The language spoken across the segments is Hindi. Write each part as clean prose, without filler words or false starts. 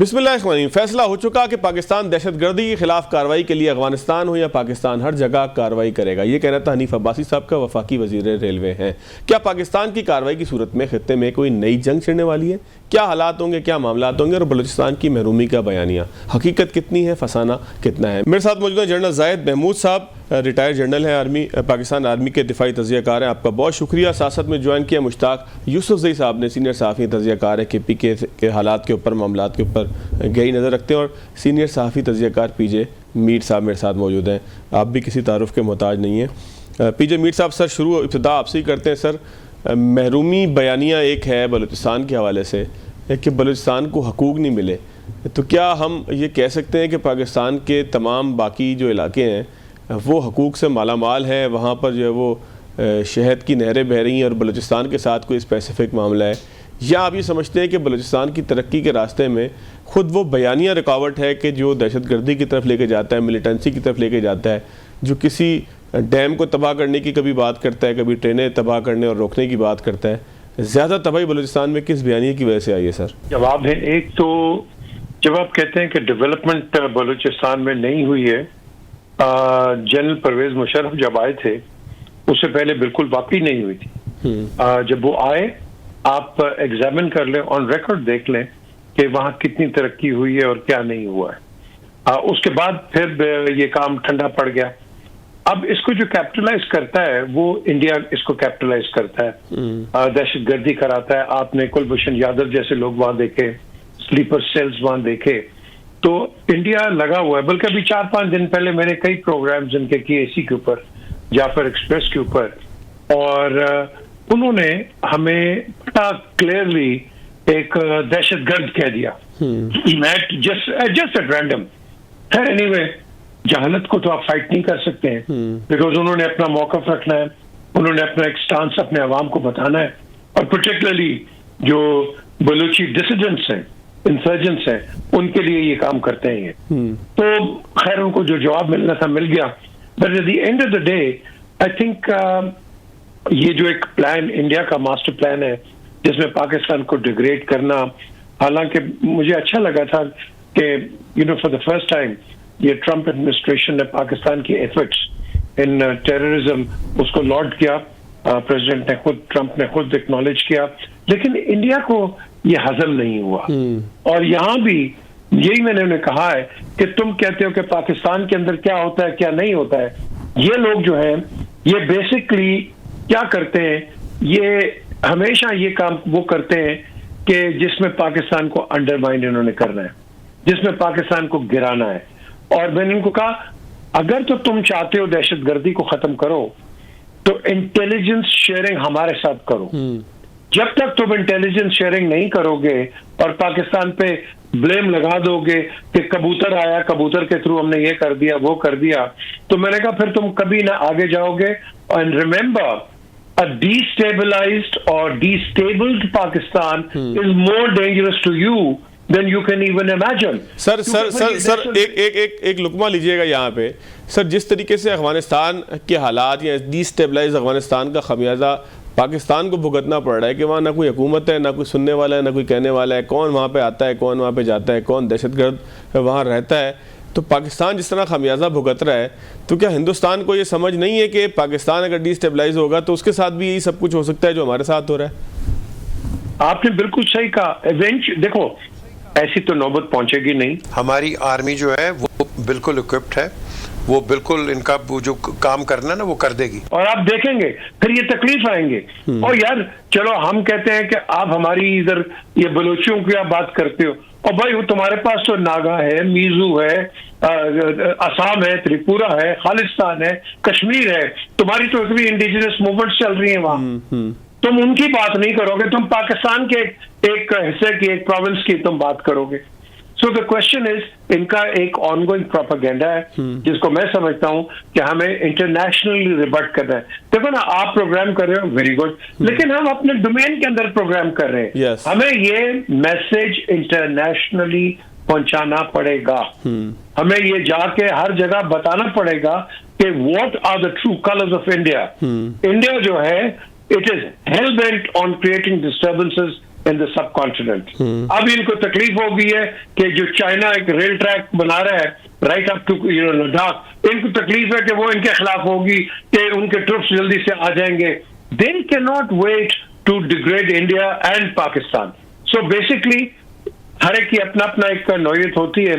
बिस्मिल्लाह। फैसला हो चुका कि पाकिस्तान दहशतगर्दी के खिलाफ कार्रवाई के लिए अफगानिस्तान हो या पाकिस्तान हर जगह कार्रवाई करेगा। ये कहना था हनीफ अब्बासी साहब का, वफाकी वजीर रेलवे हैं। क्या पाकिस्तान की कार्रवाई की सूरत में खित्ते में कोई नई जंग छिड़ने वाली है? क्या हालात होंगे, क्या मामलात होंगे और बलूचिस्तान की महरूमी का बयानिया, हकीकत कितनी है, फसाना कितना है? मेरे साथ मौजूद है जनरल जाहिद महमूद साहब, रिटायर्ड जनरल है आर्मी, पाकिस्तान आर्मी के दिफाई तजियाकार हैं। आपका बहुत शुक्रिया। साथ में ज्वाइन किया मुश्ताक यूसुफजई साहब ने, सीनियर सहाफ़ी तजियाकार है, KPK के हालात के ऊपर, मामलात के ऊपर गहरी नज़र रखते हैं, और सीनियर सहाफ़ी तजियाकार PJ मीर साहब मेरे साथ मौजूद हैं। आप भी किसी तारुफ के मोहताज नहीं हैं। PJ मीर साहब, सर शुरू इब्तिदा आपसे ही करते हैं। सर, महरूमी बयानिया एक है बलूचिस्तान के हवाले से कि बलूचिस्तान को हकूक़ नहीं मिले, तो क्या हम ये कह सकते हैं कि पाकिस्तान के तमाम बाकी जो इलाके हैं वो हकूक़ से मालामाल हैं, वहाँ पर जो है वो शहद की नहरें बह रही हैं और बलूचिस्तान के साथ कोई स्पेसिफ़िक मामला है? या आप ये समझते हैं कि बलूचिस्तान की तरक्की के रास्ते में ख़ुद वो बयानिया रुकावट है कि जो दहशतगर्दी की तरफ लेके जाता है, मिलिटेंसी की तरफ लेके जाता है, जो किसी डैम को तबाह करने की कभी बात करता है, कभी ट्रेनें तबाह करने और रोकने की बात करता है? ज़्यादा तबाही बलूचिस्तान में किस बयानिया की वजह से आई है सर? जवाब है, एक तो जब आप कहते हैं कि डेवलपमेंट बलूचिस्तान में नहीं हुई है, जनरल परवेज मुशर्रफ जब आए थे उससे पहले बिल्कुल वाकई नहीं हुई थी। जब वो आए, आप एग्जामिन कर लें, ऑन रिकॉर्ड देख लें कि वहाँ कितनी तरक्की हुई है और क्या नहीं हुआ है। उसके बाद फिर ये काम ठंडा पड़ गया। अब इसको जो कैपिटलाइज करता है वो इंडिया इसको कैपिटलाइज करता है, दहशतगर्दी कराता है। आपने कुलभूषण यादव जैसे लोग वहां देखे, स्लीपर सेल्स वहां देखे, तो इंडिया लगा हुआ है। बल्कि अभी 4-5 दिन पहले मैंने कई प्रोग्राम्स इनके किए इसी के ऊपर, जाफर एक्सप्रेस के ऊपर, और उन्होंने हमें बड़ा क्लियरली एक दहशतगर्द कह दिया, जस्ट एट रैंडम। खैर एनीवे, जहालत को तो आप फाइट नहीं कर सकते हैं, बिकॉज उन्होंने अपना मौकफ रखना है, उन्होंने अपना एक स्टांस अपने अवाम को बताना है, और पर्टिकुलरली जो बलूची डिसिडेंट्स हैं, इंसर्जेंट्स हैं, उनके लिए ये काम करते हैं ये। तो खैर उनको जो जवाब मिलना था मिल गया। But at the end of the day I think ये जो एक प्लान, इंडिया का मास्टर प्लान है जिसमें पाकिस्तान को डिग्रेड करना, हालांकि मुझे अच्छा लगा था कि फॉर द फर्स्ट टाइम ये ट्रंप एडमिनिस्ट्रेशन ने पाकिस्तान की एफर्ट्स इन टेररिज्म उसको लॉन्च किया। प्रेसिडेंट ने खुद, ट्रंप ने खुद एक्नॉलेज किया, लेकिन इंडिया को ये हजम नहीं हुआ। और यहाँ भी यही मैंने उन्हें कहा है कि तुम कहते हो कि पाकिस्तान के अंदर क्या होता है क्या नहीं होता है। ये लोग जो हैं ये बेसिकली क्या करते हैं, ये हमेशा ये काम वो करते हैं कि जिसमें पाकिस्तान को अंडरमाइन इन्होंने करना है, जिसमें पाकिस्तान को गिराना है। और मैंने उनको कहा, अगर तो तुम चाहते हो दहशतगर्दी को खत्म करो तो इंटेलिजेंस शेयरिंग हमारे साथ करो। जब तक तुम इंटेलिजेंस शेयरिंग नहीं करोगे और पाकिस्तान पे ब्लेम लगा दोगे कि कबूतर आया, कबूतर के थ्रू हमने ये कर दिया वो कर दिया, तो मैंने कहा फिर तुम कभी ना आगे जाओगे। And remember, a destabilized or destabled Pakistan is more dangerous to you than you can even imagine. Sir एक लुकमा लीजिएगा यहाँ पे। सर, जिस तरीके से अफगानिस्तान के हालात या डिस्टेबलाइज अफगानिस्तान का खमियाजा पाकिस्तान को भुगतना पड़ रहा है कि वहाँ ना कोई हुकूमत है, ना कोई सुनने वाला है, ना कोई कहने वाला है, कौन वहाँ पे आता है, कौन वहाँ पे जाता है, कौन दहशतगर्द वहाँ रहता है, तो पाकिस्तान जिस तरह खमियाजा भुगत रहा है, तो क्या हिंदुस्तान को ये समझ नहीं है कि पाकिस्तान अगर डिस्टेबलाइज होगा तो उसके साथ भी यही सब कुछ हो सकता है जो हमारे साथ हो रहा है? आपने बिल्कुल सही कहा। देखो, ऐसी तो नौबत पहुंचेगी नहीं। हमारी आर्मी जो है वो बिल्कुल इक्विप्ड है, वो बिल्कुल इनका जो काम करना है ना वो कर देगी। और आप देखेंगे फिर ये तकलीफ आएंगे। और यार चलो, हम कहते हैं कि आप हमारी इधर ये बलोचियों की आप बात करते हो, और भाई वो तुम्हारे पास तो नागा है, मीजू है, असम है, त्रिपुरा है, खालिस्तान है, कश्मीर है, तुम्हारी तो भी इंडिजिनस मूवमेंट्स चल रही है वहां। तुम उनकी बात नहीं करोगे, तुम पाकिस्तान के एक हिस्से की, एक प्रोविंस की तुम बात करोगे। सो द क्वेश्चन इज, इनका एक ऑनगोइंग प्रोपेगेंडा है जिसको मैं समझता हूं कि हमें इंटरनेशनली रिबट करना है। देखो ना, आप प्रोग्राम कर रहे हो, वेरी गुड, लेकिन हम अपने डोमेन के अंदर प्रोग्राम कर रहे हैं। हमें ये मैसेज इंटरनेशनली पहुंचाना पड़ेगा। हमें ये जाके हर जगह बताना पड़ेगा कि what are the true colours of India. India जो है, it is hell bent on creating disturbances in the subcontinent. अब इनको तकलीफ हो गई है कि जो चाइना एक रेल ट्रैक बना रहा है राइट अप टू लद्दाख, इनको तकलीफ है कि वो इनके खिलाफ होगी कि उनके ट्रुप्स जल्दी से आ जाएंगे। They can not wait to degrade India and Pakistan. So basically हर एक की अपना अपना एक नौयत होती है।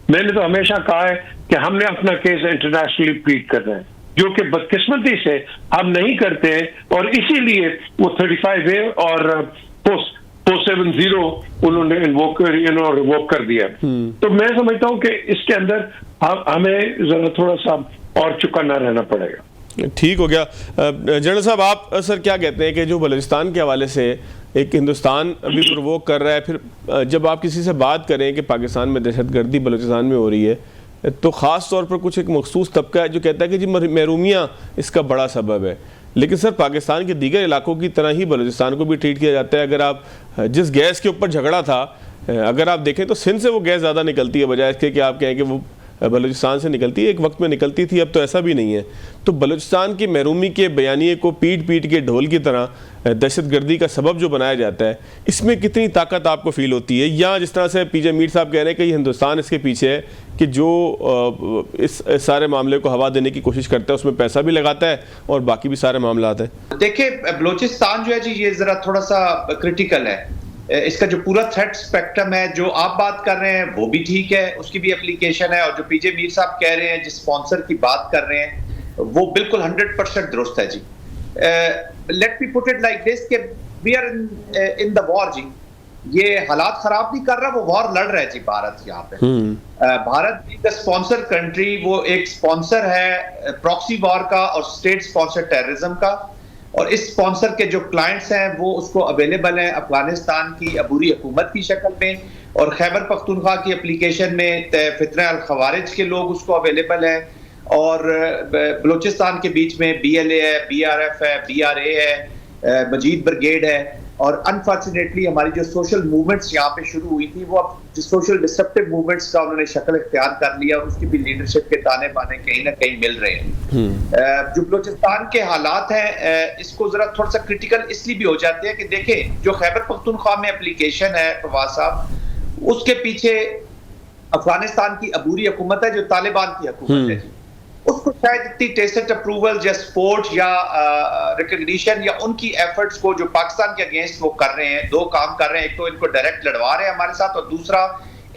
मैंने तो हमेशा कहा है कि हमने अपना केस इंटरनेशनली प्लीड करना है, जो कि बदकिस्मती से हम नहीं करते हैं, और इसीलिए वो 35A और पोस्ट 70 उन्होंने रिवोक कर दिया। तो मैं समझता हूं कि इसके अंदर हमें जरा थोड़ा सा और चौकन्ना रहना पड़ेगा। ठीक हो गया। जनरल साहब, आप सर क्या कहते हैं कि जो बलूचिस्तान के हवाले से एक हिंदुस्तान अभी प्रोवोक कर रहा है, फिर जब आप किसी से बात करें कि पाकिस्तान में दहशतगर्दी बलूचिस्तान में हो रही है, तो ख़ास तौर पर कुछ एक मखसूस तबका है जो कहता है कि जी महरूमियाँ इसका बड़ा सबब है। लेकिन सर पाकिस्तान के दीगर इलाकों की तरह ही बलूचिस्तान को भी ट्रीट किया जाता है। अगर आप जिस गैस के ऊपर झगड़ा था, अगर आप देखें तो सिंध से वो गैस ज़्यादा निकलती है, बजाय इसके कि आप कहें कि वो बलूचिस्तान से निकलती है। एक वक्त में निकलती थी, अब तो ऐसा भी नहीं है। तो बलूचिस्तान की महरूमी के बयानिए को पीट पीट के ढोल की तरह दहशतगर्दी का सबब जो बनाया जाता है, इसमें कितनी ताकत आपको फील होती है? या जिस तरह से पीजे मीर साहब कह रहे हैं कि हिंदुस्तान इसके पीछे है, कि जो इस सारे मामले को हवा देने की कोशिश करता है, उसमें पैसा भी लगाता है और बाकी भी सारे मामला आते हैं। देखिए, बलूचिस्तान जो है जी, ये जरा थोड़ा सा क्रिटिकल है। इसका जो पूरा थ्रेट स्पेक्ट्रम है, जो आप बात कर रहे हैं वो भी ठीक है, उसकी भी एप्लीकेशन है, और जो पीजे मीर साहब कह रहे हैं, जिस स्पॉन्सर की बात कर रहे हैं, वो बिल्कुल 100% दुरुस्त है जी। Let me put it like this कि we are in the war जी। ये हालात खराब नहीं कर रहा, वो वॉर लड़ रहा है जी भारत यहाँ पे। भारत द स्पॉन्सर कंट्री, वो एक स्पॉन्सर है प्रॉक्सी वॉर का और स्टेट स्पॉन्सर टेररिज्म का, और इस स्पॉन्सर के जो क्लाइंट्स हैं वो उसको अवेलेबल हैं अफगानिस्तान की अबूरी हुकूमत की शक्ल में, और खैबर पख्तूनख्वा की एप्लीकेशन में फितना अल खवारिज के लोग उसको अवेलेबल हैं, और बलूचिस्तान के बीच में BLA है, BRF है, BRA है, मजीद ब्रिगेड है। और अनफॉर्चुनेटली हमारी जो सोशल मूवमेंट्स यहाँ पे शुरू हुई थी, वो अब जो सोशल डिसरप्टिव मूवमेंट्स का उन्होंने शक्ल इख्तियार कर लिया, और उसकी भी लीडरशिप के ताने बाने कहीं ना कहीं मिल रहे हैं। जो बलूचिस्तान के हालात हैं, इसको जरा थोड़ा सा क्रिटिकल इसलिए भी हो जाते हैं कि देखें, जो खैबर पख्तूनख्वा में एप्लीकेशन है फवाद साहब, उसके पीछे अफगानिस्तान की अबूरी हुकूमत है, जो तालिबान की हुकूमत है, उसको शायद इतनी टेसिट अप्रूवल या सपोर्ट या रिकग्निशन या उनकी एफर्ट्स को जो पाकिस्तान के अगेंस्ट वो कर रहे हैं, दो काम कर रहे हैं। एक तो इनको डायरेक्ट लड़वा रहे हैं हमारे साथ, और दूसरा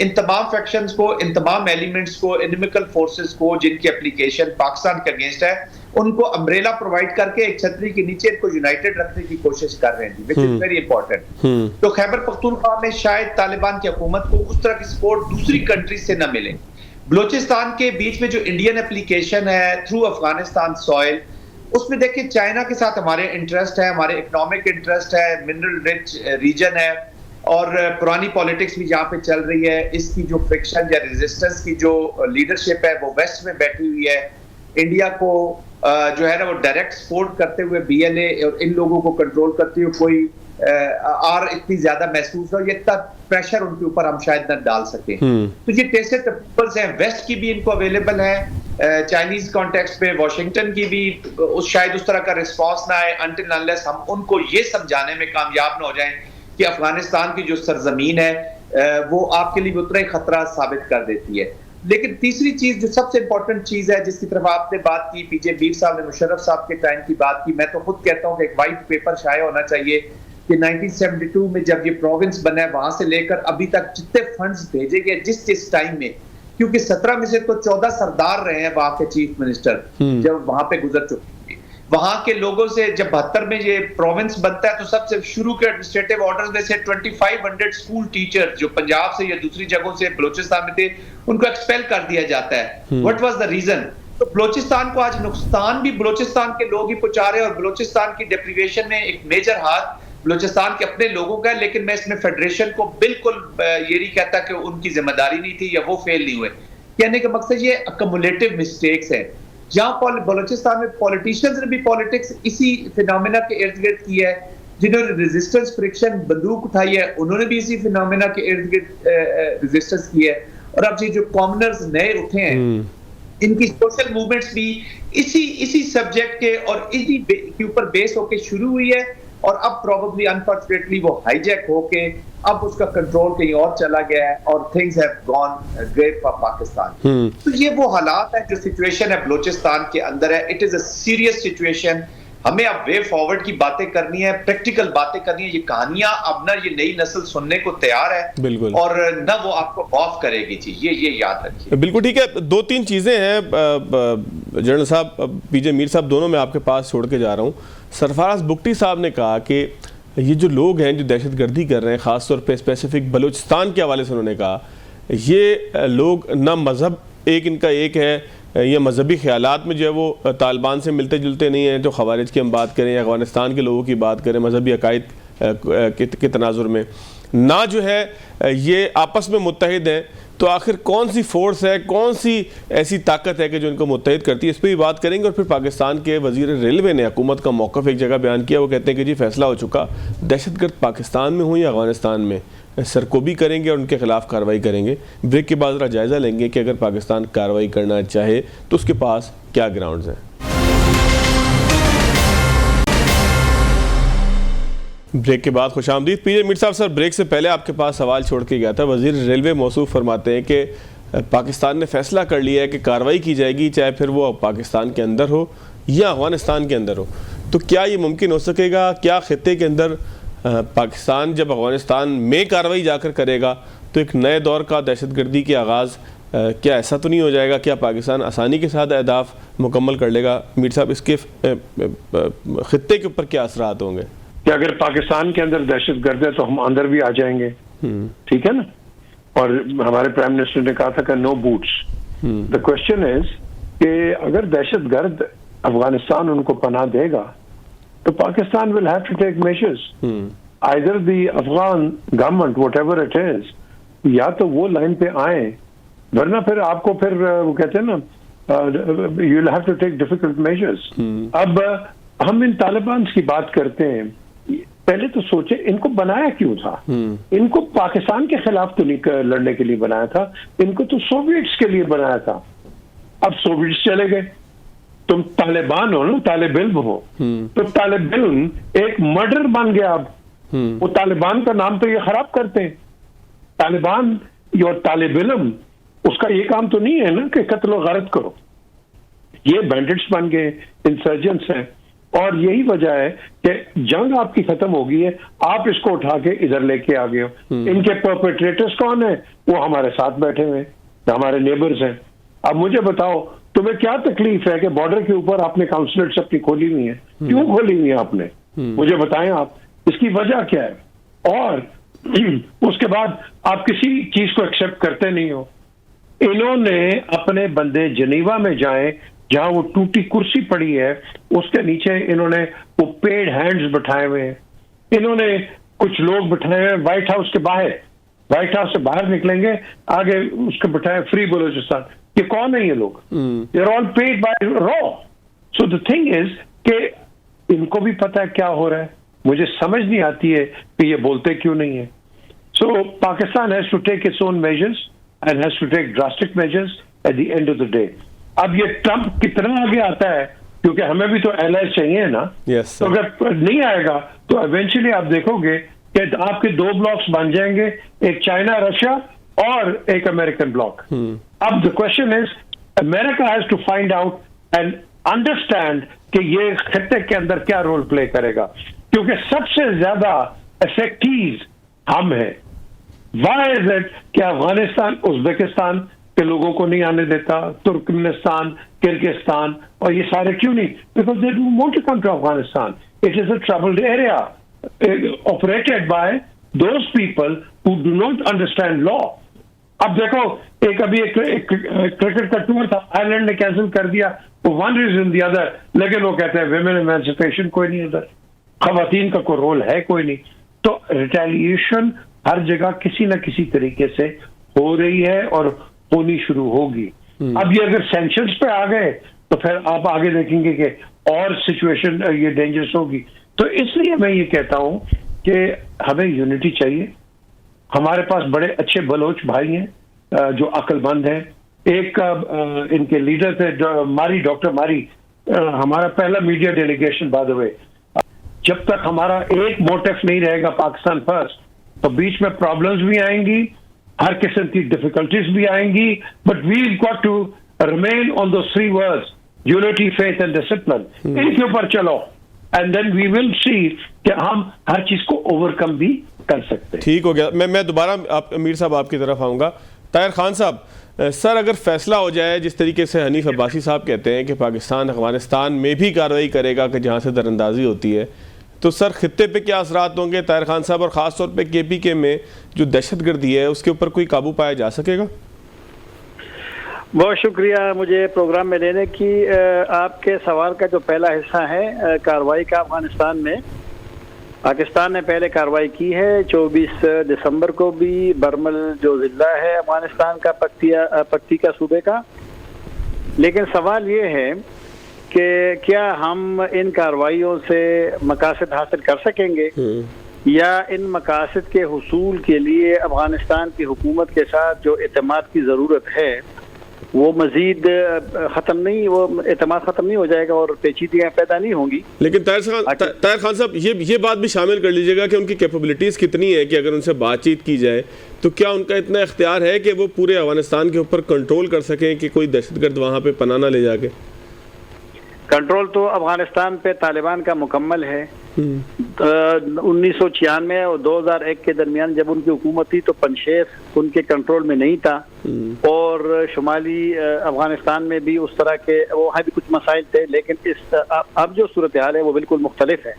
इन तमाम फैक्शंस को, इन तमाम एलिमेंट्स को, इनमिकल फोर्सेस को जिनकी एप्लीकेशन पाकिस्तान के अगेंस्ट है, उनको अम्ब्रेला प्रोवाइड करके एक छतरी के नीचे इनको यूनाइटेड रखने की कोशिश कर रहे हैं, विच इज वेरी इंपॉर्टेंट। तो खैबर पख्तूनख्वा में शायद तालिबान की हुकूमत को उस तरह की सपोर्ट दूसरी कंट्री से न मिले। बलूचिस्तान के बीच में जो इंडियन एप्लीकेशन है थ्रू अफगानिस्तान सॉइल, उसमें देखिए चाइना के साथ हमारे इंटरेस्ट है, हमारे इकोनॉमिक इंटरेस्ट है, मिनरल रिच रीजन है, और पुरानी पॉलिटिक्स भी यहाँ पे चल रही है। इसकी जो फ्रिक्शन या रेजिस्टेंस की जो लीडरशिप है वो वेस्ट में बैठी हुई है। इंडिया को जो है ना, वो डायरेक्ट सपोर्ट करते हुए BLA और इन लोगों को कंट्रोल करते हुए कोई और इतनी ज्यादा महसूस हो, ये इतना प्रेशर उनके ऊपर हम शायद न डाल सके। तो ये टेसिट अप्रूवल्स हैं, वेस्ट की भी इनको अवेलेबल है, चाइनीज कॉन्टेक्स्ट में वाशिंगटन की भी शायद उस तरह का रिस्पॉन्स ना आए अनटिल अनलेस हम उनको ये समझाने में कामयाब ना हो जाएं कि अफगानिस्तान की जो सरजमीन है वो आपके लिए उतना ही खतरा साबित कर देती है। लेकिन तीसरी चीज जो सबसे इंपॉर्टेंट चीज है, जिसकी तरफ आपने बात की, पीजे मीर साहब ने मुशर्रफ साहब के टाइम की बात की, मैं तो खुद कहता हूँ कि एक व्हाइट पेपर शाया होना चाहिए कि 1972 में जब ये प्रोविंस बना है, वहां से लेकर अभी तक जितने फंड्स भेजे गए जिस टाइम में, क्योंकि 17 में से तो 14 सरदार रहे हैं वहां के चीफ मिनिस्टर जब वहां पे गुजर चुके हैं। वहां के लोगों से जब 72 में ये प्रोविंस बनता है, तो सबसे शुरू के एडमिनिस्ट्रेटिव ऑर्डर्स में से 2500 स्कूल टीचर जो पंजाब से या दूसरी जगहों से बलूचिस्तान में थे, उनको एक्सपेल कर दिया जाता है। What was the reason? तो बलूचिस्तान को आज नुकसान भी बलूचिस्तान के लोग ही पहुंचा रहे हैं, और बलूचिस्तान की डिप्रीवेशन में एक मेजर हाथ बलूचिस्तान के अपने लोगों का है। लेकिन मैं इसमें फेडरेशन को बिल्कुल ये नहीं कहता कि उनकी जिम्मेदारी नहीं थी या वो फेल नहीं हुए। कहने का मकसद ये अकमुलेटिव मिस्टेक्स है, जहां बलूचिस्तान में पॉलिटिशियंस ने भी पॉलिटिक्स इसी फिनोमेना के इर्द गिर्द की है, जिन्होंने रेजिस्टेंस फ्रिक्शन बंदूक उठाई है उन्होंने भी इसी फिनोमेना के इर्द गिर्द रेजिस्टेंस की है। और अब ये जो कॉमनर्स नए उठे हैं, इनकी सोशल मूवमेंट्स भी इसी सब्जेक्ट के और इसी के ऊपर बेस होकर शुरू हुई है। और अब प्रॉब्ली अनफॉर्चुनेटली वो हाईजैक होके अब उसका कंट्रोल कहीं और चला गया है और things have gone great for Pakistan. तो ये वो हालात है, जो सिचुएशन है बलूचिस्तान के अंदर है। It is a serious situation. हमें अब वे फॉरवर्ड की बातें करनी है, प्रैक्टिकल बातें करनी है। ये कहानियां अब ना ये नई नस्ल सुनने को तैयार है, बिल्कुल, और ना वो आपको ऑफ करेगी जी, ये याद रखिए। बिल्कुल ठीक है। दो तीन चीज़ें हैं जनरल साहब, पीजे मीर साहब, दोनों मैं आपके पास छोड़ के जा रहा हूँ। सरफराज बुगटी साहब ने कहा कि ये जो लोग हैं जो दहशतगर्दी कर रहे हैं, ख़ासतौर पे स्पेसिफिक बलूचिस्तान के हवाले से उन्होंने कहा, ये लोग ना मज़हब इनका एक है, ये मजहबी ख्यालात में जो है वो तालिबान से मिलते जुलते नहीं हैं। जो खवारिज की हम बात करें या अफगानिस्तान के लोगों की बात करें, मजहबी अकायद के तनाजुर में ना जो है ये आपस में मुत्तहिद हैं। तो आखिर कौन सी फोर्स है, कौन सी ऐसी ताकत है कि जो इनको मुत्तहिद करती है, इस पर भी बात करेंगे। और फिर पाकिस्तान के वजीर रेलवे ने हुकूमत का मौक़िफ़ एक जगह बयान किया। वो कहते हैं कि जी फैसला हो चुका, दहशतगर्द पाकिस्तान में हो या अफगानिस्तान में, सरकोबी करेंगे और उनके खिलाफ कार्रवाई करेंगे। ब्रेक के बाद ज़रा जायज़ा लेंगे कि अगर पाकिस्तान कार्रवाई करना चाहे तो उसके पास क्या ग्राउंड्स हैं। ब्रेक के बाद खुशामदीद। पीजे मीर साहब, सर ब्रेक से पहले आपके पास सवाल छोड़ के गया था। वजीर रेलवे मौसूफ फरमाते हैं कि पाकिस्तान ने फैसला कर लिया है कि कार्रवाई की जाएगी, चाहे फिर वो पाकिस्तान के अंदर हो या अफगानिस्तान के अंदर हो। तो क्या ये मुमकिन हो सकेगा? क्या खित्ते के अंदर पाकिस्तान जब अफगानिस्तान में कार्रवाई जाकर करेगा तो एक नए दौर का दहशतगर्दी के आगाज़ क्या ऐसा तो नहीं हो जाएगा? क्या पाकिस्तान आसानी के साथ अहदाफ मुकम्मल कर लेगा? मीर साहब, इसके खित्ते के ऊपर क्या असरात होंगे? कि अगर पाकिस्तान के अंदर दहशतगर्द है तो हम अंदर भी आ जाएंगे, ठीक है ना। और हमारे प्राइम मिनिस्टर ने कहा था कि no boots. The question is कि अगर दहशतगर्द अफगानिस्तान उनको पनाह देगा तो Pakistan will have to take measures. Either the Afghan government whatever it is, या तो वो लाइन पे आए, वरना फिर आपको फिर वो कहते हैं ना, you will have to take difficult measures. अब हम इन तालिबान की बात करते हैं, पहले तो सोचे इनको बनाया क्यों था? इनको पाकिस्तान के खिलाफ तो नहीं लड़ने के लिए बनाया था, इनको तो सोवियट्स के लिए बनाया था। अब सोवियट्स चले गए, तुम तालिबान हो ना, तालिब इल्म हो, तो तालिब इल्म एक मर्डर बन गया। अब वो तालिबान का नाम तो ये खराब करते हैं। तालिबान और तालिब इल्म, उसका ये काम तो नहीं है ना कि कत्ल गारत करो। ये बैंडिट्स बन गए, इंसर्जेंट्स हैं। और यही वजह है कि जंग आपकी खत्म हो गई है, आप इसको उठा के इधर लेके आ गए हो। इनके परपेट्रेटर्स कौन है? वो हमारे साथ बैठे हुए हैं, हमारे नेबर्स हैं। अब मुझे बताओ, तुम्हें क्या तकलीफ है कि बॉर्डर के ऊपर आपने काउंसलेट्स अपनी खोली हुई है? क्यों खोली हुई है आपने? मुझे बताएं आप, इसकी वजह क्या है? और उसके बाद आप किसी चीज को एक्सेप्ट करते नहीं हो। इन्होंने अपने बंदे जनीवा में जाएं, जहां वो टूटी कुर्सी पड़ी है, उसके नीचे इन्होंने वो पेड हैंड्स बिठाए हुए हैं। इन्होंने कुछ लोग बिठाए हुए व्हाइट हाउस के बाहर, व्हाइट हाउस से बाहर निकलेंगे, आगे उसके बिठाए फ्री बलूचिस्तान। ये कौन है ये लोग? They are all paid by रॉ। सो द थिंग इज कि इनको भी पता है क्या हो रहा है। मुझे समझ नहीं आती है कि ये बोलते क्यों नहीं है। So Pakistan has to take its own measures and has to take drastic measures at the end of the day. अब ये ट्रंप कितना आगे आता है, क्योंकि हमें भी तो एलाइज चाहिए ना। yes, तो अगर नहीं आएगा तो इवेंचुअली आप देखोगे कि आपके दो ब्लॉक्स बन जाएंगे, एक चाइना रशिया और एक अमेरिकन ब्लॉक। अब the question is, America has to find out and understand कि ये खत्ते के अंदर क्या रोल प्ले करेगा, क्योंकि सबसे ज्यादा इफेक्टिव हम हैं। वाई इज इट कि अफगानिस्तान उज्बेकिस्तान के लोगों को नहीं आने देता, तुर्कमेनिस्तान, किर्गिस्तान और ये सारे क्यों नहीं? Because they don't want to come to Afghanistan. It is a troubled area operated by those people who do not understand law. अब देखो, एक क्रिकेट का टूर था, आयरलैंड ने कैंसिल कर दिया, वन रीजन दी अदर, लेकिन वो कहते हैं विमेन एमेंसिपेशन कोई नहीं, उधर खवातीन का कोई रोल है कोई नहीं। तो रिटेलिएशन हर जगह किसी न किसी तरीके से हो रही है और होनी शुरू होगी। अब ये अगर सैंक्शंस पे आ गए तो फिर आप आगे देखेंगे कि और सिचुएशन ये डेंजरस होगी। तो इसलिए मैं ये कहता हूं कि हमें यूनिटी चाहिए। हमारे पास बड़े अच्छे बलोच भाई हैं जो अक्लमंद हैं। एक इनके लीडर थे मारी, डॉक्टर मारी, हमारा पहला media delegation by the way. जब तक हमारा एक मोटिव नहीं रहेगा पाकिस्तान फर्स्ट, तो बीच में प्रॉब्लम्स भी आएंगी, हर किस्म की डिफिकल्टीज भी आएंगी, but we got to remain on those three words, unity, faith and discipline. इनके ऊपर चलो, and then we will see कि हम हर चीज को ओवरकम भी कर सकते हैं। ठीक हो गया। मैं दोबारा अमीर साहब आपकी तरफ आऊँगा। ताहिर खान साहब, सर अगर फैसला हो जाए जिस तरीके से हनीफ अब्बासी साहब कहते हैं कि पाकिस्तान अफगानिस्तान में भी कार्रवाई करेगा कि जहाँ से दरअंदाजी होती है, तो सर खित्ते पे क्या असरात होंगे ताहिर खान साहब, और ख़ास तौर पे KPK में जो दहशतगर्दी है उसके ऊपर कोई काबू पाया जा सकेगा? बहुत शुक्रिया मुझे प्रोग्राम में लेने की। आपके सवाल का जो पहला हिस्सा है कार्रवाई का, अफगानिस्तान में पाकिस्तान ने पहले कार्रवाई की है 24 दिसंबर को भी बरमल जो ज़िला है अफगानिस्तान का पक्तिया सूबे का। लेकिन सवाल ये है कि क्या हम इन कार्रवाइयों से मकासद हासिल कर सकेंगे या इन मकासद के हुसूल के लिए अफगानिस्तान की हुकूमत के साथ जो एतमाद की ज़रूरत है वो मजीद खत्म नहीं, वो एतमाद खत्म नहीं हो जाएगा और पेचीदगियाँ पैदा नहीं होंगी। लेकिन ताहिर खान साहब ये बात भी शामिल कर लीजिएगा कि उनकी कैपेबिलिटीज़ कितनी है कि अगर उनसे बातचीत की जाए तो क्या उनका इतना इख्तियार है कि वो पूरे अफगानिस्तान के ऊपर कंट्रोल कर सकें कि कोई दहशतगर्द वहाँ पे पनाह ना ले जाके? कंट्रोल तो अफगानिस्तान पे तालिबान का मुकम्मल है। 1996 और 2001 के दरमियान जब उनकी हुकूमत थी तो पंशेर उनके कंट्रोल में नहीं था, और शुमाली अफगानिस्तान में भी उस तरह के वहाँ भी कुछ मसाइल थे, लेकिन इस अब जो सूरत हाल है वो बिल्कुल मुख्तलिफ है।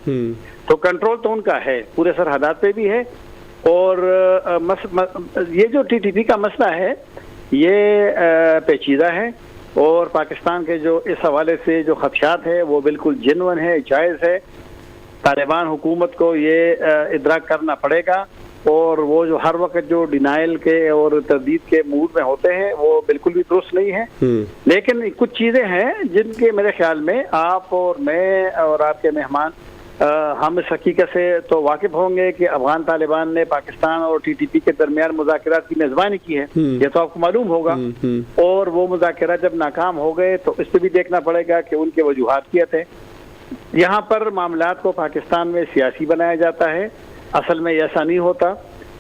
तो कंट्रोल तो उनका है, पूरे सरहदात पे भी है। और ये जो TTP का मसला है ये पेचीदा है, और पाकिस्तान के जो इस हवाले से जो खदशात है वो बिल्कुल जेन्युइन है, जायज़ है। तालिबान हुकूमत को ये इदराक करना पड़ेगा, और वो जो हर वक्त जो डिनाइल के और तरदीद के मूड में होते हैं वो बिल्कुल भी दुरुस्त नहीं है। लेकिन कुछ चीज़ें हैं जिनके मेरे ख्याल में आप और मैं और आपके मेहमान हम इस हकीकत से तो वाकिफ होंगे कि अफगान तालिबान ने पाकिस्तान और TTP के दरमियान मुज़ाकरात की मेज़बानी की है, ये तो आपको मालूम होगा। और वो मुज़ाकरात जब नाकाम हो गए तो इस पर भी देखना पड़ेगा कि उनके वजूहात क्या थे। यहाँ पर मामलात को पाकिस्तान में सियासी बनाया जाता है, असल में ऐसा नहीं होता।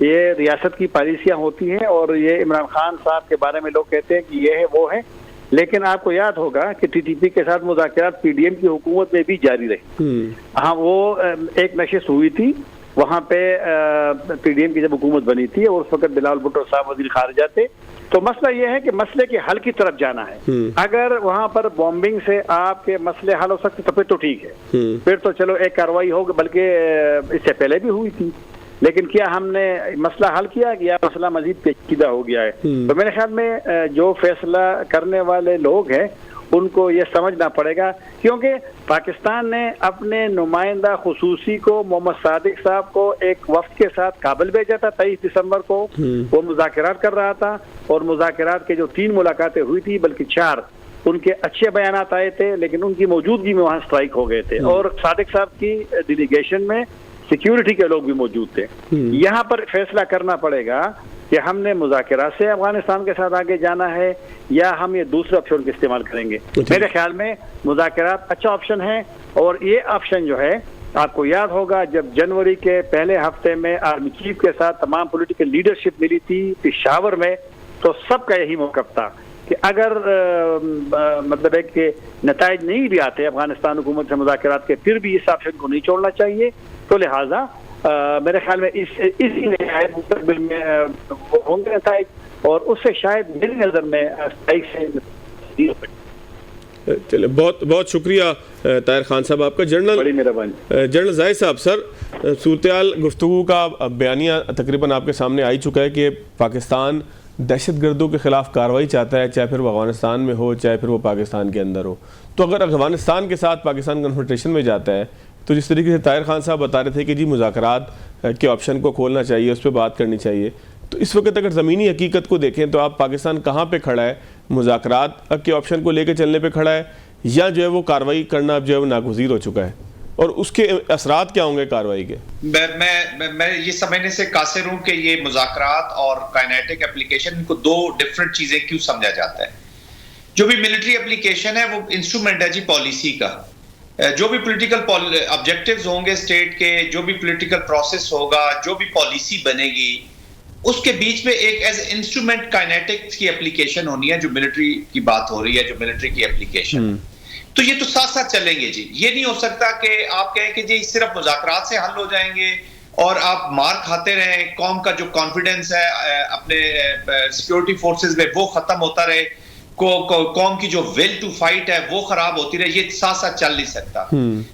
ये रियासत की पॉलिसियाँ होती हैं, और ये इमरान खान साहब के बारे में लोग कहते हैं कि ये है वो है, लेकिन आपको याद होगा कि TTP के साथ मुज़ाकरात PDM की हुकूमत में भी जारी रही। हाँ, वो एक नशिस्त हुई थी वहाँ पे PDM की जब हुकूमत बनी थी, और उस वक्त बिलावल भुट्टो साहब वज़ीर खारिजा थे। तो मसला ये है कि मसले के हल की तरफ जाना है। अगर वहाँ पर बॉम्बिंग से आपके मसले हल हो सकते तो फिर तो ठीक है, फिर तो चलो एक कार्रवाई होगी, बल्कि इससे पहले भी हुई थी। लेकिन क्या हमने मसला हल किया या मसला मजीद पेचीदा हो गया है? तो मेरे ख्याल में जो फैसला करने वाले लोग हैं उनको ये समझना पड़ेगा, क्योंकि पाकिस्तान ने अपने नुमाइंदा खुसूसी को मोहम्मद सादिक साहब को एक वफ्द के साथ काबुल भेजा था 23 दिसंबर को। वो मुज़ाकरात कर रहा था, और मुज़ाकरात के जो 3 मुलाकातें हुई थी बल्कि 4, उनके अच्छे बयानात आए थे, लेकिन उनकी मौजूदगी में वहाँ स्ट्राइक हो गए थे, और सादिक साहब की डेलीगेशन में सिक्योरिटी के लोग भी मौजूद थे। यहाँ पर फैसला करना पड़ेगा कि हमने मुज़ाकरात से अफगानिस्तान के साथ आगे जाना है या हम ये दूसरे ऑप्शन का इस्तेमाल करेंगे। मेरे ख्याल में मुज़ाकरात अच्छा ऑप्शन है, और ये ऑप्शन जो है आपको याद होगा जब जनवरी के पहले हफ्ते में आर्मी चीफ के साथ तमाम पॉलिटिकल लीडरशिप मिली थी पेशावर में, तो सबका यही मौक़िफ़ था कि अगर मतलब है कि नताइज नहीं भी आते अफगानिस्तान हुकूमत से मुज़ाकरात के, फिर भी इस ऑप्शन को नहीं छोड़ना चाहिए। तो लिहाजा मेरे ख्याल में इसी शायद मुस्तक़बिल में वो होंगे नताइज, और उससे शायद मेरी नज़र में चलिए, बहुत बहुत शुक्रिया ताहिर खान साहब आपका। जनरल जाहिद साहब, सर सूरत-ए-हाल गुफ्तगू का बयानिया तकरीबन आपके सामने आ ही चुका है कि पाकिस्तान दहशतगर्दों के ख़िलाफ़ कार्रवाई चाहता है, चाहे फिर वो अफगानिस्तान में हो चाहे फिर वो पाकिस्तान के अंदर हो। तो अगर अफगानिस्तान के साथ पाकिस्तान कन्फ्रंटेशन में जाता है तो जिस तरीके से ताहिर खान साहब बता रहे थे कि जी मुज़ाकरात के ऑप्शन को खोलना चाहिए, उस पर बात करनी चाहिए, तो इस वक्त अगर ज़मीनी हकीकत को देखें तो आप पाकिस्तान कहाँ पे खड़ा है? मुज़ाकरात के ऑप्शन को लेकर चलने पे खड़ा है, या जो है वो कार्रवाई करना जो है वो नागुज़ीर हो चुका है, और उसके असरात क्या होंगे कार्रवाई के? मैं ये समझने से कासिर हूँ कि ये मुज़ाकरात और काइनेटिक एप्लीकेशन को 2 डिफरेंट चीज़ें क्यों समझा जाता है। जो भी मिलिट्री एप्लीकेशन है वो इंस्ट्रूमेंट है जी पॉलिसी का, जो भी पॉलिटिकल ऑब्जेक्टिव्स होंगे स्टेट के, जो भी पॉलिटिकल प्रोसेस होगा, जो भी पॉलिसी बनेगी, उसके बीच में एक एज इंस्ट्रूमेंट काइनेटिक्स की एप्लीकेशन होनी है, जो मिलिट्री की बात हो रही है, जो मिलिट्री की एप्लीकेशन। तो ये तो साथ साथ चलेंगे जी। ये नहीं हो सकता कि आप कहें कि जी सिर्फ मुज़ाकरात से हल हो जाएंगे और आप मार खाते रहें, कौम का जो कॉन्फिडेंस है अपने सिक्योरिटी फोर्सेस में वो खत्म होता रहे, कौम की जो विल टू फाइट है वो खराब होती रहे। ये साथ साथ चल नहीं सकता।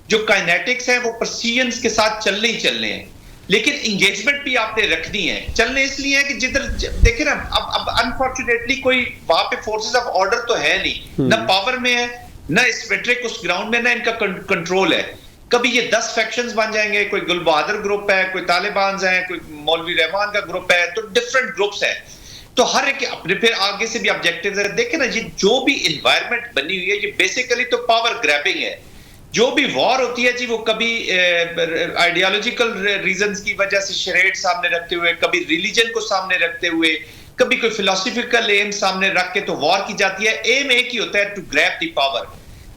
जो काइनेटिक्स है वो प्रोसीजंस के साथ चलने ही चलने हैं, लेकिन इंगेजमेंट भी आपने रखनी है। चलने इसलिए है कि जिधर देखिए ना, अब अनफॉर्चुनेटली कोई वहां पे फोर्सेस ऑफ ऑर्डर तो है नहीं, ना पावर में है, ना इस उस ग्राउंड में, ना इनका कंट्रोल है। कभी ये 10 फैक्शंस बन जाएंगे, कोई गुल बहादुर ग्रुप है, कोई तालिबान है, कोई मौलवी रहमान का ग्रुप है, तो डिफरेंट ग्रुप्स है। तो हर एक अपने फिर आगे से भी ऑब्जेक्टिव्स है। देखिए ना, ये जो भी इन्वायरमेंट बनी हुई है, ये बेसिकली तो पावर ग्रैबिंग है। जो भी वॉर होती है जी, वो कभी आइडियोलॉजिकल रीजंस की वजह से शरीयत सामने रखते हुए, कभी रिलीजन को सामने रखते हुए, कभी कोई फिलोसफिकल एम सामने रख के तो वॉर की जाती है। एम एक ही होता है, टू ग्रैब द पावर।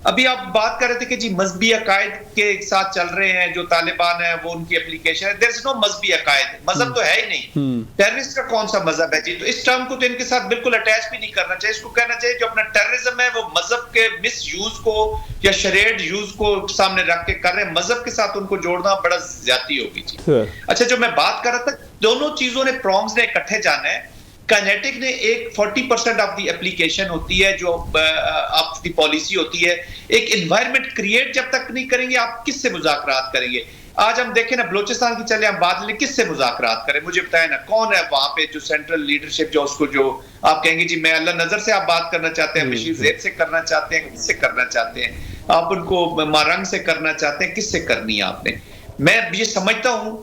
अभी आप बात कर रहे थे कि जी मजहबी अकायद के साथ चल रहे हैं जो तालिबान है, वो उनकी एप्लीकेशन है। देयर इज नो मजहबी अकायद, मजहब तो है ही नहीं। टेररिस्ट का कौन सा मजहब है जी? तो इस टर्म को तो इनके साथ बिल्कुल अटैच भी नहीं करना चाहिए। इसको कहना चाहिए जो अपना टेररिज्म है वो मजहब के मिस यूज को या शरीयत यूज को सामने रख के कर रहे हैं। मजहब के साथ उनको जोड़ना बड़ा ज्यादती होगी जी। अच्छा, जो मैं बात कर रहा था, दोनों चीजों ने, प्रॉम्स ने इकट्ठे जाना है। काइनेटिक ने एक 40% ऑफ द एप्लीकेशन होती है, जो आपकी पॉलिसी होती है। एक एनवायरनमेंट क्रिएट जब तक नहीं करेंगे, आप किससे मुज़ाकरात करेंगे? आज हम देखें ना, बलूचिस्तान की चले हम बात लें, किससे मुज़ाकरात करें? मुझे बताएं ना, कौन है वहां पे जो सेंट्रल लीडरशिप, जो उसको जो आप कहेंगे जी मैं अल्लाह नजर से आप बात करना चाहते हैं, बशीर ज़ैद से करना चाहते हैं, किससे करना चाहते हैं? आप उनको मारंग से करना चाहते हैं, किससे करनी है आपने? मैं ये समझता हूं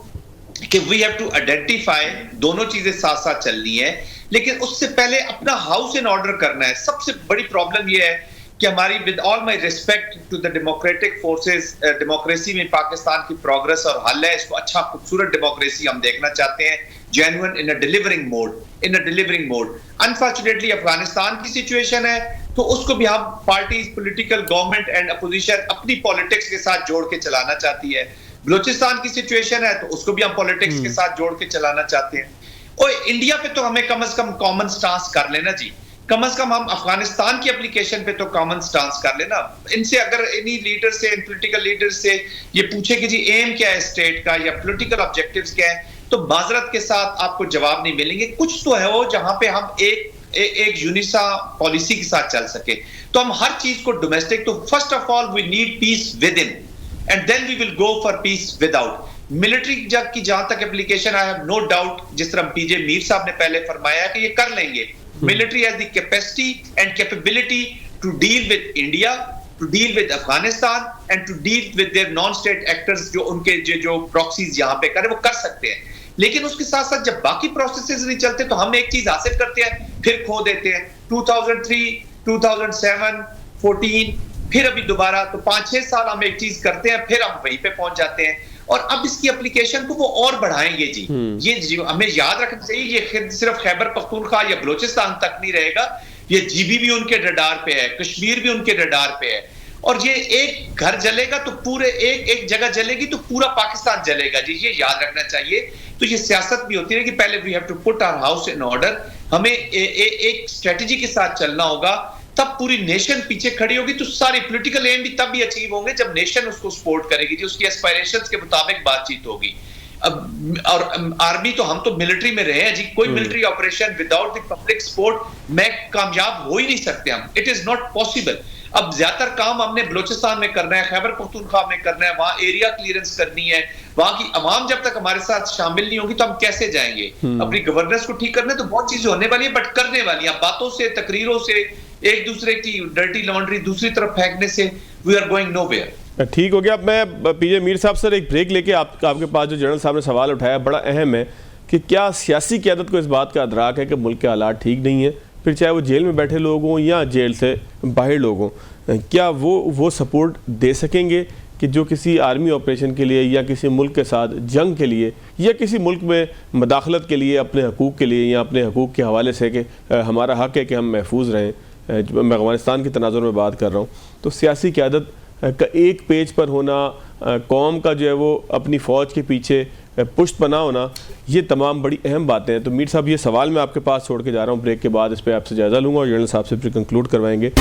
कि वी हैव टू आइडेंटिफाई, दोनों चीजें साथ साथ चलनी है, लेकिन उससे पहले अपना हाउस इन ऑर्डर करना है। सबसे बड़ी प्रॉब्लम यह है कि हमारी, with all my respect to the democratic forces, democracy में पाकिस्तान की प्रोग्रेस और हल है। इसको अच्छा खूबसूरत डेमोक्रेसी हम देखना चाहते हैं, जेन्युइन इन अ डिलीवरिंग मोड। अनफॉर्चुनेटली अफगानिस्तान की सिचुएशन है, तो उसको भी हम parties, political, government and opposition अपनी पॉलिटिक्स के साथ जोड़ के चलाना चाहती है। बलूचिस्तान की सिचुएशन है, तो उसको भी हम पॉलिटिक्स के साथ जोड़ के चलाना चाहते हैं। और इंडिया पे तो हमें कम से कम कॉमन स्टांस कर लेना जी। कम से कम हम अफगानिस्तान की एप्लीकेशन पे तो कॉमन स्टांस कर लेना। इनसे अगर इन्हीं लीडर से, इन पॉलिटिकल लीडर से ये पूछे कि जी एम क्या है स्टेट का या पॉलिटिकल ऑब्जेक्टिव्स क्या है, तो माजरत के साथ आपको जवाब नहीं मिलेंगे। कुछ तो है वो जहां पे हम एक यूनिसा पॉलिसी के साथ चल सके। तो हम हर चीज को डोमेस्टिक, तो first of all we need peace within and then we will go for peace without. Military जग की जहां तक application, I have no doubt, जिस तरह पीजे मीर साहब ने पहले फरमाया कि ये कर लेंगे। Military has the capacity and capability to deal with India, to deal with Afghanistan and to deal with their non state actors, जो उनके जो प्रॉक्सीज यहां पे करे वो कर सकते हैं। लेकिन उसके साथ साथ जब बाकी प्रोसेसेस नहीं चलते, तो हम एक चीज हासिल करते हैं फिर खो देते हैं। 2003, 2007, 14, फिर अभी दोबारा, तो 5-6 साल हम एक चीज करते हैं, फिर हम वहीं पे पहुंच जाते हैं। और अब इसकी एप्लीकेशन को वो और बढ़ाएंगे जी। ये हमें याद रखना चाहिए, ये सिर्फ खैबर पख्तूनख्वा या बलूचिस्तान तक नहीं रहेगा, ये जीबी भी उनके रडार पे है, कश्मीर भी उनके रडार पे है। और ये एक घर जलेगा तो पूरे एक जगह जलेगी तो पूरा पाकिस्तान जलेगा जी, ये याद रखना चाहिए। तो ये सियासत भी होती है कि पहले we have to put our house in order. हमें एक स्ट्रेटेजी के साथ चलना होगा, तब पूरी नेशन पीछे खड़ी होगी। तो सारे पॉलिटिकल एम भी तब भी अचीव होंगे जब नेशन उसको सपोर्ट करेगी जी, उसकी एस्पायरेशंस के मुताबिक बातचीत होगी। अब और आर्मी तो, हम तो मिलिट्री में रहे हैं जी, कोई military operation without the public support में कामयाब हो ही नहीं सकते हम। It is not possible. अब ज्यादातर काम हमने बलूचिस्तान में करना है, खैबर पख्तूनख्वा में करना है, वहां एरिया क्लियरेंस करनी है। वहां की अवाम जब तक हमारे साथ शामिल नहीं होगी तो हम कैसे जाएंगे? अपनी गवर्नेंस को ठीक करने तो बहुत चीजें होने वाली है, बट करने वाली है बातों से, तकरीरों से, एक दूसरे की डर्टी लॉन्ड्री दूसरी तरफ फेंकने से वी आर गोइंग नोवेयर। ठीक हो गया। अब मैं पीजे मीर साहब सर एक ब्रेक लेके आपके पास जो जनरल साहब ने सवाल उठाया बड़ा अहम है कि क्या सियासी क़यादत को इस बात का अदराक है कि मुल्क के हालात ठीक नहीं है, फिर चाहे वो जेल में बैठे लोग हों या जेल से बाहर लोग हों, क्या वो सपोर्ट दे सकेंगे कि जो किसी आर्मी ऑपरेशन के लिए या किसी मुल्क के साथ जंग के लिए या किसी मुल्क में मदाखलत के लिए, अपने हकूक़ के लिए या अपने हकूक़ के हवाले से कि हमारा हक है कि हम महफूज रहें। मैं अफ़गानिस्तान के तनाज़ुर में बात कर रहा हूँ, तो सियासी क़यादत का एक पेज पर होना, कौम का जो है वो अपनी फ़ौज के पीछे पुष्ट बना होना, ये तमाम बड़ी अहम बातें हैं। तो मीर साहब, ये सवाल मैं आपके पास छोड़ के जा रहा हूँ, ब्रेक के बाद इस पर आपसे जायज़ा लूँगा और जनरल साहब से फिर कंक्लूड करवाएंगे।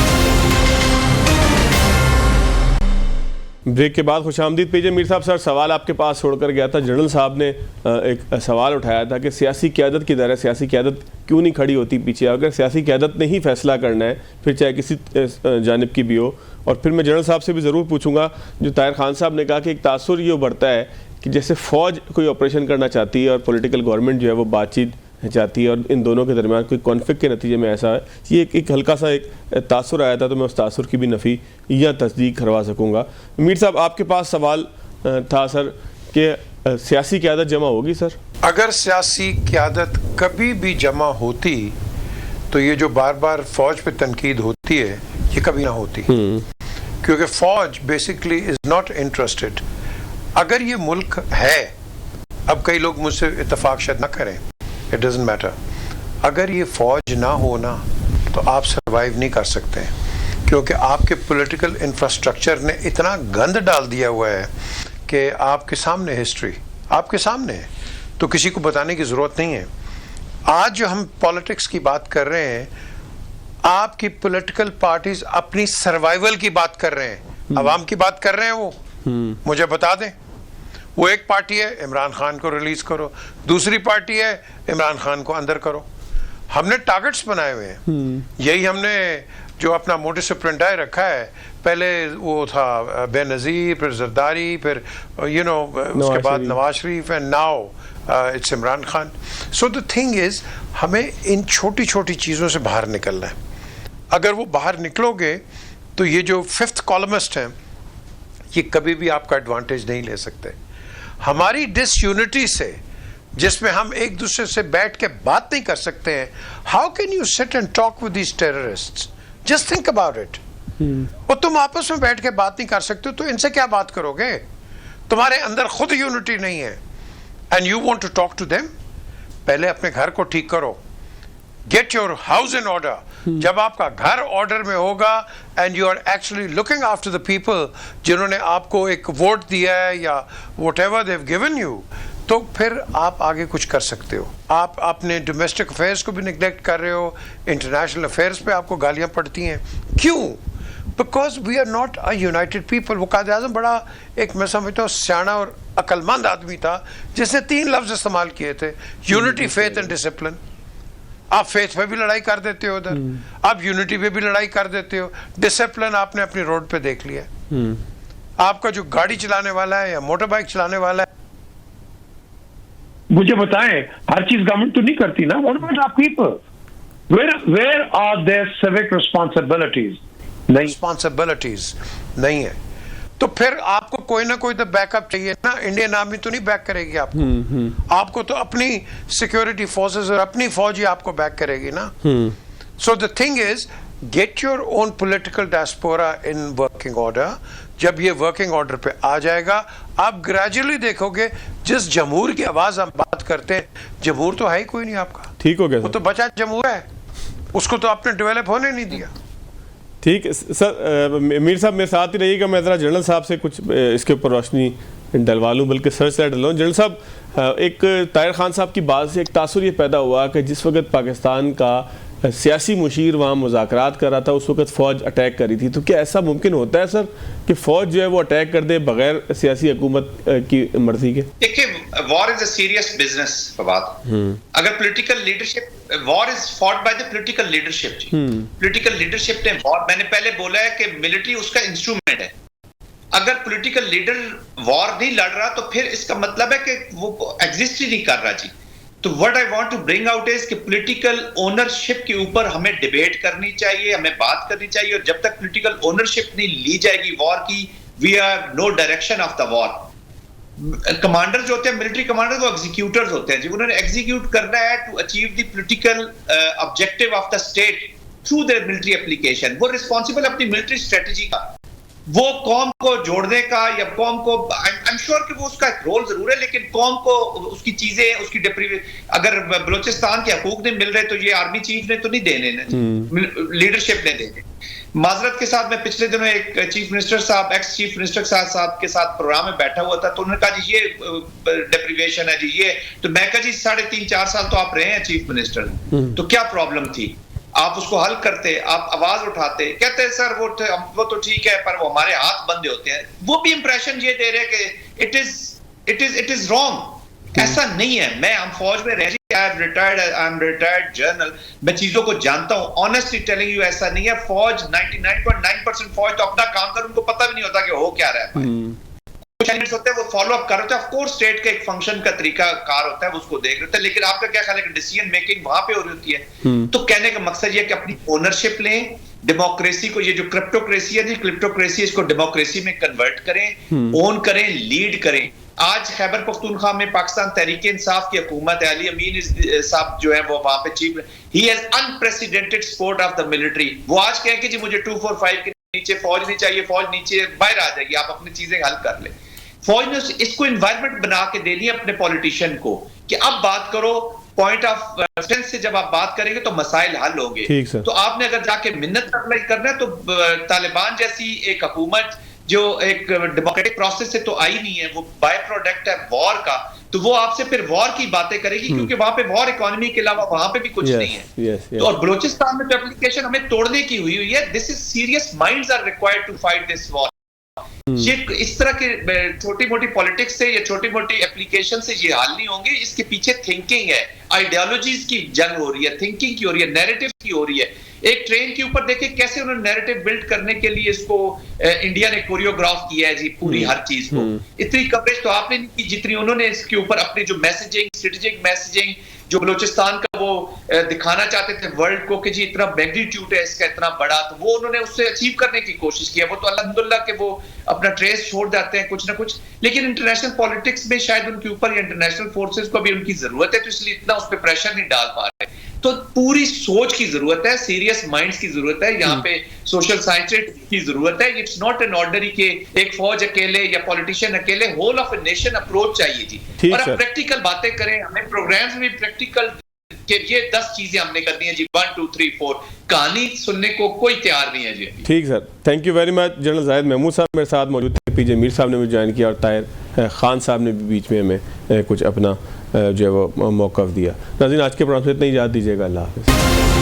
ब्रेक के बाद खुशामदीद पेज मीर साहब। सर, सवाल आपके पास छोड़कर गया था, जनरल साहब ने एक सवाल उठाया था कि सियासी क़यादत किधर है, सियासी क़यादत क्यों नहीं खड़ी होती पीछे? अगर सियासी क़यादत ने ही फैसला करना है, फिर चाहे किसी जानिब की भी हो। और फिर मैं जनरल साहब से भी ज़रूर पूछूंगा, जो ताहिर खान साहब ने कहा कि एक तासुर ये उभरता है कि जैसे फ़ौज कोई ऑपरेशन करना चाहती है और पॉलिटिकल गवर्नमेंट जो है वो बातचीत चाहती है, और इन दोनों के दरमियान कोई कॉन्फ्लिक्ट के नतीजे में ऐसा है। ये एक हल्का सा एक तासुर आया था, तो मैं उस तासुर की भी नफ़ी या तस्दीक करवा सकूँगा। मीर साहब, आपके पास सवाल था सर कि सियासी क़यादत जमा होगी सर? अगर सियासी क़यादत कभी भी जमा होती तो ये जो बार बार फ़ौज पे तनकीद होती है ये कभी ना होती, क्योंकि फ़ौज बेसिकली इज़ नॉट इंटरेस्टेड। अगर ये मुल्क है, अब कई लोग मुझसे इत्तफाक शायद ना करें, इट डजंट मैटर, अगर ये फ़ौज ना हो ना तो आप सर्वाइव नहीं कर सकते, क्योंकि आपके पॉलिटिकल इंफ्रास्ट्रक्चर ने इतना गंद डाल दिया हुआ है कि आपके सामने हिस्ट्री आपके सामने है, तो किसी को बताने की ज़रूरत नहीं है। आज जो हम पॉलिटिक्स की बात कर रहे हैं, आपकी पॉलिटिकल पार्टीज अपनी सर्वाइवल की बात कर रहे हैं, अवाम की बात कर रहे हैं। वो मुझे बता दें, वो एक पार्टी है इमरान खान को रिलीज करो, दूसरी पार्टी है इमरान खान को अंदर करो। हमने टारगेट्स बनाए हुए हैं, यही हमने जो अपना मोटिस ऑपरेंडी रखा है। पहले वो था बेनज़ीर, फिर जरदारी, फिर उसके बाद Nawaz Sharif, and now it's Imran Khan. So the thing is, हमें इन छोटी छोटी चीज़ों से बाहर निकलना है। अगर वो बाहर निकलोगे तो ये जो फिफ्थ कॉलमिस्ट हैं ये कभी भी आपका एडवांटेज नहीं ले सकते। हमारी डिसयूनिटी से, जिसमें हम एक दूसरे से बैठ के बात नहीं कर सकते हैं, how can you sit and talk with these terrorists? Just think about it. और तुम आपस में बैठ के बात नहीं कर सकते तो इनसे क्या बात करोगे? तुम्हारे अंदर खुद यूनिटी नहीं है and you want to talk to them. पहले अपने घर को ठीक करो, get your house in order. जब आपका घर ऑर्डर में होगा and you are actually looking after the people जिन्होंने आपको एक वोट दिया है या whatever they have given you, तो फिर आप आगे कुछ कर सकते हो। आप अपने डोमेस्टिक अफेयर्स को भी निगलेक्ट कर रहे हो, इंटरनेशनल अफेयर्स पे आपको गालियां पड़ती हैं। क्यों? Because we are not a united people. वो कायद आज़म बड़ा एक, मैं समझता हूँ, सियाना और अक्लमंद आदमी था जिसने 3 लफ्ज इस्तेमाल किए थे, यूनिटी, फेथ एंड डिसिप्लिन। आप फेथ पे भी लड़ाई कर देते हो उधर, आप यूनिटी पे भी लड़ाई कर देते हो, डिसिप्लिन आपने अपनी रोड पे देख लिया। आपका जो गाड़ी चलाने वाला है या मोटर बाइक चलाने वाला है, मुझे बताएं, हर चीज गवर्नमेंट तो नहीं करती ना। What about our people? Where are their civic responsibilities? नहीं, रिस्पांसिबिलिटीज नहीं है। तो फिर आपको कोई ना कोई तो बैकअप चाहिए ना। इंडियन आर्मी तो नहीं बैक करेगी आपको, आपको तो अपनी सिक्योरिटी फोर्सेस और अपनी फौज ही आपको बैक करेगी ना। सो the thing is, get your own political diaspora in working order. जब ये वर्किंग ऑर्डर पे आ जाएगा, आप ग्रेजुअली देखोगे जिस जमहूर की आवाज हम बात करते हैं, जमहूर तो है ही कोई नहीं आपका। ठीक हो गया, वो तो बचा जमहूर है, उसको तो आपने डेवलप होने नहीं दिया। ठीक सर, मीर साहब मेरे साथ ही रहिएगा, मैं ज़रा जनरल साहब से कुछ इसके ऊपर रोशनी डलवा लूँ, बल्कि सर से डलवाऊँ। जनरल साहब, एक ताहिर खान साहब की बात से एक तासुर ये पैदा हुआ कि जिस वक्त पाकिस्तान का सियासी मुशीर वहाँ मुज़ाकरात कर रहा था, उस वक्त फ़ौज अटैक करी थी। तो क्या ऐसा मुमकिन होता है सर कि फ़ौज जो है वो अटैक कर दे बगैर सियासी हुकूमत की मर्जी के? देखिए, war is a serious business Fawad. अगर political leadership, war is fought by the political leadership. Political leadership ने वॉर, मैंने पहले बोला है कि मिलिट्री उसका इंस्ट्रूमेंट है। अगर पॉलिटिकल लीडर वॉर नहीं लड़ रहा तो फिर इसका मतलब है कि वो एग्जिस्ट ही नहीं कर रहा जी। तो what I want to bring out is कि पॉलिटिकल ओनरशिप के ऊपर हमें डिबेट करनी चाहिए, हमें बात करनी चाहिए। और जब तक पॉलिटिकल ओनरशिप नहीं ली जाएगी वॉर की, we have no direction of the war. Commander जो होते हैं, मिलिट्री कमांडर, वो एग्जीक्यूटर्स होते हैं जी। उन्होंने एग्जीक्यूट करना है to achieve the political objective of the state through their military application. वो रिस्पॉन्सिबल अपनी मिलिट्री स्ट्रेटेजी का, वो कौम को जोड़ने का, या कौम को, आई एम श्योर कि वो उसका एक रोल जरूर है, लेकिन कौम को उसकी चीजें, उसकी अगर बलूचिस्तान के हकूक नहीं मिल रहे तो ये आर्मी चीफ ने तो नहीं देने, लीडरशिप ने देने। माजरत के साथ मैं पिछले दिनों एक चीफ मिनिस्टर साहब, एक्स चीफ मिनिस्टर साहब के साथ प्रोग्राम में बैठा हुआ था, तो उन्होंने कहा जी ये डेप्रीवेशन है जी ये, तो मैं कहा जी 3.5-4 साल तो आप रहे हैं चीफ मिनिस्टर, तो क्या प्रॉब्लम थी, आप उसको हल करते, आप आवाज उठाते। कहते हैं सर वो तो ठीक है पर वो हमारे हाथ बंदे होते हैं। वो भी इंप्रेशन ये दे रहे कि इट इज रॉन्ग। ऐसा नहीं है। मैं हम फौज में रह आई एम रिटायर्ड जनरल, मैं चीजों को जानता हूं। ऑनेस्टली टेलिंग यू ऐसा नहीं है। फौज 99.9% फौज तो अपना काम कर, उनको पता भी नहीं होता कि हो क्या रहा है। कुछ एलिमेंट्स होते हैं वो फॉलो अप कर रहे होते हैं। ऑफ कोर्स स्टेट का एक फंक्शन का तरीका कार होता है, वो उसको देख रहे होते हैं, लेकिन आपका क्या ख्याल है कि डिसीजन मेकिंग वहां पे हो रही होती है। तो कहने का मकसद ये है कि अपनी ओनरशिप लें, डेमोक्रेसी को, ये जो क्रिप्टोक्रेसी है जी, क्रिप्टोक्रेसी, इसको डेमोक्रेसी में कन्वर्ट करें, ओन करें, लीड करें। आज खैबर पख्तूनख्वा में पाकिस्तान तहरीक इंसाफ की हुकूमत है, अली अमीन साहब जो है वो वहां पे chief, he has unprecedented support of the military. वो आज कहें कि जी मुझे 245 के नीचे फौज नहीं चाहिए, फौज नीचे बाहर आ जाएगी, आप अपनी चीजें हल कर ले। फौज ने इसको इन्वायरमेंट बना के देनी है अपने पॉलिटिशियन को कि अब बात करो, पॉइंट ऑफ रेफरेंस से जब आप बात करेंगे तो मसाइल हल होंगे। तो आपने अगर जाके मिन्नत करना है तो तालिबान जैसी एक हुकूमत जो एक डेमोक्रेटिक प्रोसेस से तो आई नहीं है, वो बाय प्रोडक्ट है वॉर का, तो वो आपसे फिर वॉर की बातें करेगी, क्योंकि वहां पे वॉर इकोनॉमी के अलावा वहां पे भी कुछ नहीं है। तो और बलूचिस्तान में जो एप्लीकेशन हमें तोड़ने की हुई है, this is serious, minds are required to fight this war. ये इस तरह के छोटी मोटी पॉलिटिक्स से या छोटी मोटी एप्लीकेशन से ये हाल नहीं होंगे। इसके पीछे थिंकिंग है, आइडियोलॉजीज की जंग हो रही है, थिंकिंग की हो रही है, नैरेटिव की हो रही है। एक ट्रेन के ऊपर देखिए कैसे उन्होंने नैरेटिव बिल्ड करने के लिए इसको इंडिया ने कोरियोग्राफ किया है जी, पूरी हर चीज को। इतनी कवरेज तो आपने नहीं की जितनी उन्होंने इसके ऊपर अपनी जो मैसेजिंग, स्ट्रेटेजिक मैसेजिंग, जो बलूचिस्तान का वो दिखाना चाहते थे वर्ल्ड को कि जी इतना मैग्नीट्यूड है इसका, इतना बड़ा, तो वो उन्होंने उससे अचीव करने की कोशिश की है। वो तो अल्हम्दुलिल्लाह के वो अपना ट्रेस छोड़ जाते हैं कुछ ना कुछ, लेकिन इंटरनेशनल पॉलिटिक्स में शायद उनके ऊपर या इंटरनेशनल फोर्सेस को भी उनकी जरूरत है, तो इसलिए इतना उस पर प्रेशर नहीं डाल पा रहे। तो पूरी सोच की जरूरत है, सीरियस माइंड्स की जरूरत है, यहाँ पे सोशल साइंटिस्ट की जरूरत है। इट्स नॉट एन ऑर्डनरी के एक फौज अकेले या पॉलिटिशियन अकेले, whole of a nation approach चाहिए थी। और अब प्रैक्टिकल बातें करें, हमें प्रोग्राम्स में प्रैक्टिकल कि ये 10 चीजें हमने करनी है जी, 1 2 3 4, कहानी सुनने को कोई तैयार नहीं है जी। ठीक sir, thank you very much. General Zahid Mahmood साहब मेरे साथ मौजूद थे, पीजे मीर साहब ने मुझे ज्वाइन किया और ताहिर खान साहब ने भी बीच में हमें कुछ अपना जो है वो मौक़िफ़ दिया। नाज़रीन, आज के प्रोग्राम से इतना ही, इजाज़त दीजिएगा। अल्लाह हाफ़िज़।